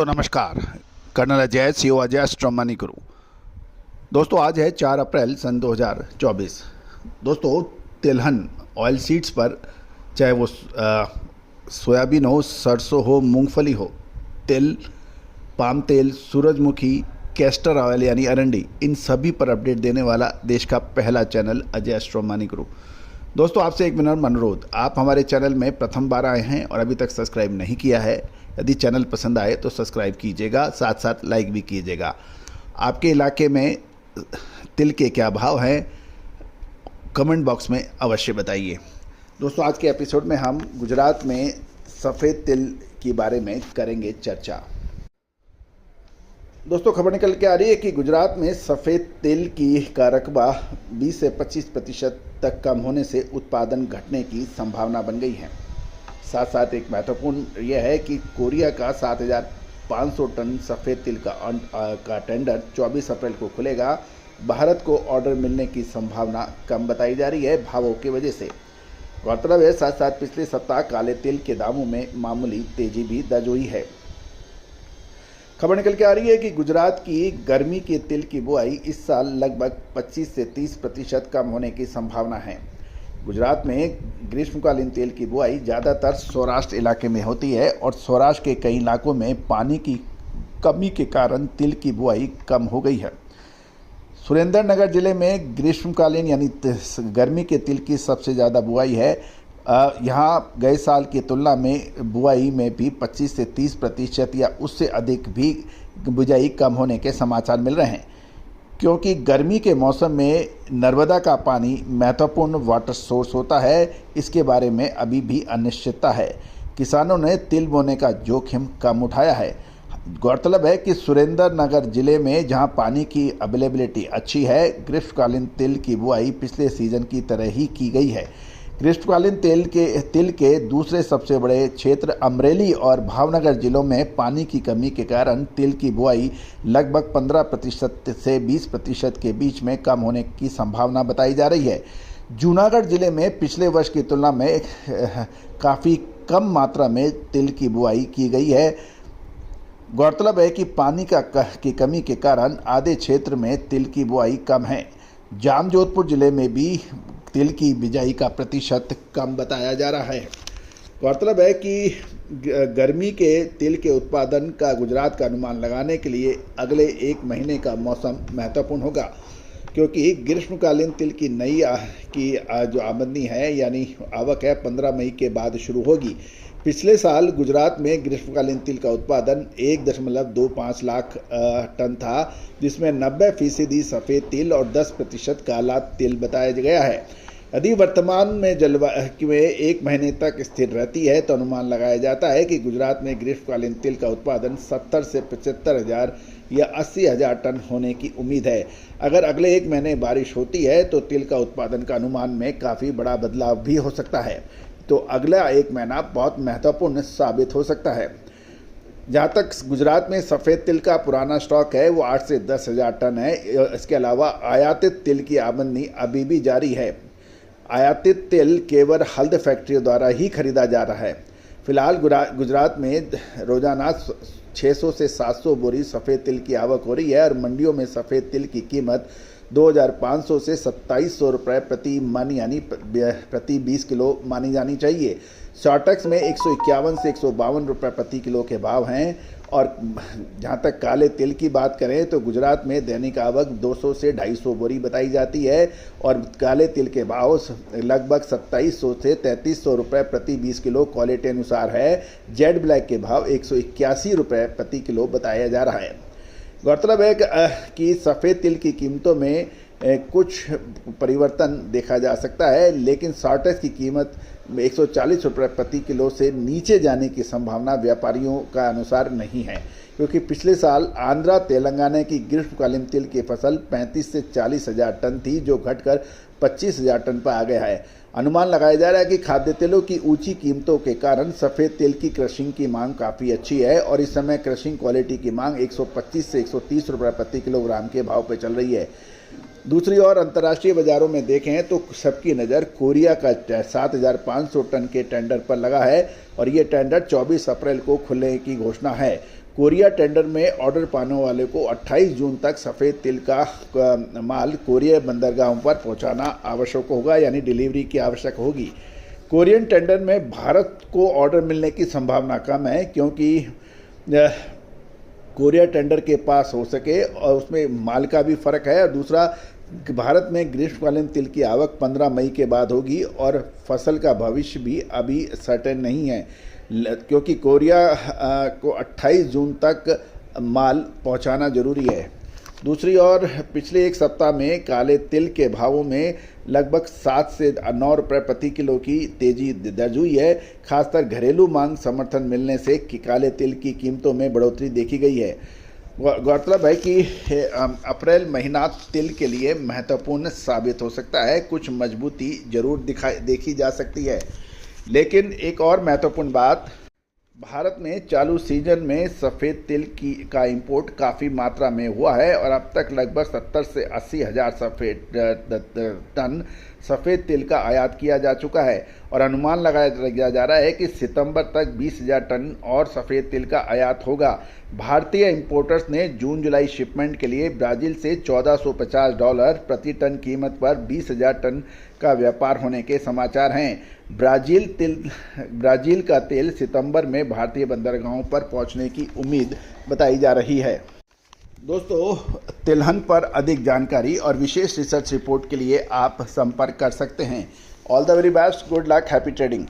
दोस्तों नमस्कार। Colonel Ajay CO Ajay स्ट्रमानी गुरु। दोस्तों आज है 4 अप्रैल सन 2024। दोस्तों तिलहन ऑयल सीड्स पर चाहे वो सोयाबीन हो, सरसों हो, मूंगफली हो, तिल, पाम तेल, सूरजमुखी, कैस्टर ऑयल यानी अरंडी, इन सभी पर अपडेट देने वाला देश का पहला चैनल अजय स्ट्रमानी गुरु। दोस्तों आपसे एक विनम्र अनुरोध, आप हमारे चैनल में प्रथम बार आए हैं और अभी तक सब्सक्राइब नहीं किया है, यदि चैनल पसंद आए तो सब्सक्राइब कीजिएगा, साथ साथ लाइक भी कीजिएगा। आपके इलाके में तिल के क्या भाव हैं कमेंट बॉक्स में अवश्य बताइए। दोस्तों आज के एपिसोड में हम गुजरात में सफ़ेद तिल के बारे में करेंगे चर्चा। दोस्तों खबर निकल के आ रही है कि गुजरात में सफ़ेद तिल का रकबा 20 से 25% तक कम होने से उत्पादन घटने की संभावना बन गई है। साथ साथ एक महत्वपूर्ण यह है कि कोरिया का 7,500 टन सफ़ेद तिल का टेंडर 24 अप्रैल को खुलेगा। भारत को ऑर्डर मिलने की संभावना कम बताई जा रही है भावों की वजह से। गौरतलब है साथ साथ पिछले सप्ताह काले तिल के दामों में मामूली तेजी भी दर्ज हुई है। खबर निकल के आ रही है कि गुजरात की गर्मी के तिल की बुआई इस साल लगभग 25 से 30% कम होने की संभावना है। गुजरात में ग्रीष्मकालीन तिल की बुआई ज़्यादातर सौराष्ट्र इलाके में होती है और सौराष्ट्र के कई इलाकों में पानी की कमी के कारण तिल की बुआई कम हो गई है। सुरेंद्रनगर जिले में ग्रीष्मकालीन यानी गर्मी के तिल की सबसे ज़्यादा बुआई है। यहाँ गए साल की तुलना में बुआई में भी 25 से 30% या उससे अधिक भी बुआई कम होने के समाचार मिल रहे हैं, क्योंकि गर्मी के मौसम में नर्मदा का पानी महत्वपूर्ण वाटर सोर्स होता है। इसके बारे में अभी भी अनिश्चितता है। किसानों ने तिल बोने का जोखिम कम उठाया है। गौरतलब है कि सुरेंद्रनगर जिले में जहां पानी की अवेलेबिलिटी अच्छी है, ग्रीष्मकालीन तिल की बुआई पिछले सीजन की तरह ही की गई है। ग्रीष्मकालीन तिल के दूसरे सबसे बड़े क्षेत्र अमरेली और भावनगर जिलों में पानी की कमी के कारण तिल की बुआई लगभग 15% से 20% के बीच में कम होने की संभावना बताई जा रही है। जूनागढ़ जिले में पिछले वर्ष की तुलना में काफ़ी कम मात्रा में तिल की बुआई की गई है। गौरतलब है कि पानी की कमी के कारण आधे क्षेत्र में तिल की बुआई कम है। जामजोधपुर जिले में भी तिल की बिजाई का प्रतिशत कम बताया जा रहा है। गौरतलब है कि गर्मी के तिल के उत्पादन का गुजरात का अनुमान लगाने के लिए अगले एक महीने का मौसम महत्वपूर्ण होगा, क्योंकि ग्रीष्मकालीन तिल की जो आमदनी है यानी आवक है 15 मई के बाद शुरू होगी। पिछले साल गुजरात में ग्रीष्मकालीन तिल का उत्पादन 1.25 लाख टन था, जिसमें 90% सफ़ेद तिल और 10% काला तिल बताया गया है। यदि वर्तमान में जलवायु में एक महीने तक स्थिर रहती है तो अनुमान लगाया जाता है कि गुजरात में ग्रीष्मकालीन तिल का उत्पादन 70 से 75 हज़ार या 80 हज़ार टन होने की उम्मीद है। अगर अगले एक महीने बारिश होती है तो तिल का उत्पादन का अनुमान में काफ़ी बड़ा बदलाव भी हो सकता है। तो अगला एक महीना बहुत महत्वपूर्ण साबित हो सकता है। जहाँ तक गुजरात में सफ़ेद तिल का पुराना स्टॉक है वो 8 से 10 हज़ार टन है। इसके अलावा आयातित तिल की आमदनी अभी भी जारी है। आयातित तिल केवल हल्द फैक्ट्रियों द्वारा ही खरीदा जा रहा है। फिलहाल गुजरात में रोजाना 600 से 700 बोरी सफ़ेद तिल की आवक हो रही है और मंडियों में सफ़ेद तिल की कीमत 2,500 से 2,700 रुपये प्रति मन यानी प्रति 20 किलो मानी जानी चाहिए। शॉर्टेक्स में 151 से 152 रुपये प्रति किलो के भाव हैं। और जहाँ तक काले तिल की बात करें तो गुजरात में दैनिक आवक 200 से 250 बोरी बताई जाती है और काले तिल के भाव लगभग 2700 से 3300 रुपये प्रति 20 किलो क्वालिटी अनुसार है। जेड ब्लैक के भाव 181 रुपये प्रति किलो बताया जा रहा है। गौरतलब है कि सफ़ेद तिल की कीमतों में कुछ परिवर्तन देखा जा सकता है, लेकिन शॉर्टेज की कीमत 140 रुपये प्रति किलो से नीचे जाने की संभावना व्यापारियों का अनुसार नहीं है, क्योंकि पिछले साल आंध्रा तेलंगाना की ग्रीष्मकालीन तिल की फसल 35 से 40 हज़ार टन थी, जो घटकर 25 हज़ार टन पर आ गया है। अनुमान लगाया जा रहा है कि खाद्य तेलों की ऊंची कीमतों के कारण सफ़ेद तिल की क्रशिंग की मांग काफ़ी अच्छी है और इस समय क्रशिंग क्वालिटी की मांग 125 से 130 रुपये प्रति किलोग्राम के भाव पर चल रही है। दूसरी ओर अंतर्राष्ट्रीय बाजारों में देखें तो सबकी नज़र कोरिया का 7,500 टन के टेंडर पर लगा है और ये टेंडर 24 अप्रैल को खुलने की घोषणा है। कोरिया टेंडर में ऑर्डर पाने वाले को 28 जून तक सफ़ेद तिल का माल कोरिया बंदरगाहों पर पहुंचाना आवश्यक होगा, यानी डिलीवरी की आवश्यक होगी। कोरियन टेंडर में भारत को ऑर्डर मिलने की संभावना कम है, क्योंकि कोरिया टेंडर के पास हो सके और उसमें माल का भी फ़र्क है, और दूसरा भारत में ग्रीष्मकालीन तिल की आवक 15 मई के बाद होगी और फसल का भविष्य भी अभी सर्टेन नहीं है, क्योंकि कोरिया को 28 जून तक माल पहुंचाना जरूरी है। दूसरी ओर पिछले एक सप्ताह में काले तिल के भावों में लगभग 7 से 9 रुपये प्रति किलो की तेजी दर्ज हुई है। खासकर घरेलू मांग समर्थन मिलने से काले तिल की कीमतों में बढ़ोतरी देखी गई है। गौरतलब है कि अप्रैल महीना तिल के लिए महत्वपूर्ण साबित हो सकता है। कुछ मजबूती जरूर देखी जा सकती है, लेकिन एक और महत्वपूर्ण बात, भारत में चालू सीजन में सफ़ेद तिल का इंपोर्ट काफ़ी मात्रा में हुआ है और अब तक लगभग 70 से 80 हज़ार टन सफ़ेद तिल का आयात किया जा चुका है और अनुमान लगाया जा रहा है कि सितंबर तक 20,000 टन और सफ़ेद तिल का आयात होगा। भारतीय इंपोर्टर्स ने जून जुलाई शिपमेंट के लिए ब्राज़ील से $1450 प्रति टन कीमत पर 20,000 टन का व्यापार होने के समाचार हैं। ब्राज़ील का तेल सितंबर में भारतीय बंदरगाहों पर पहुंचने की उम्मीद बताई जा रही है। दोस्तों, तिलहन पर अधिक जानकारी और विशेष रिसर्च रिपोर्ट के लिए आप संपर्क कर सकते हैं। All the very best, good luck, happy trading.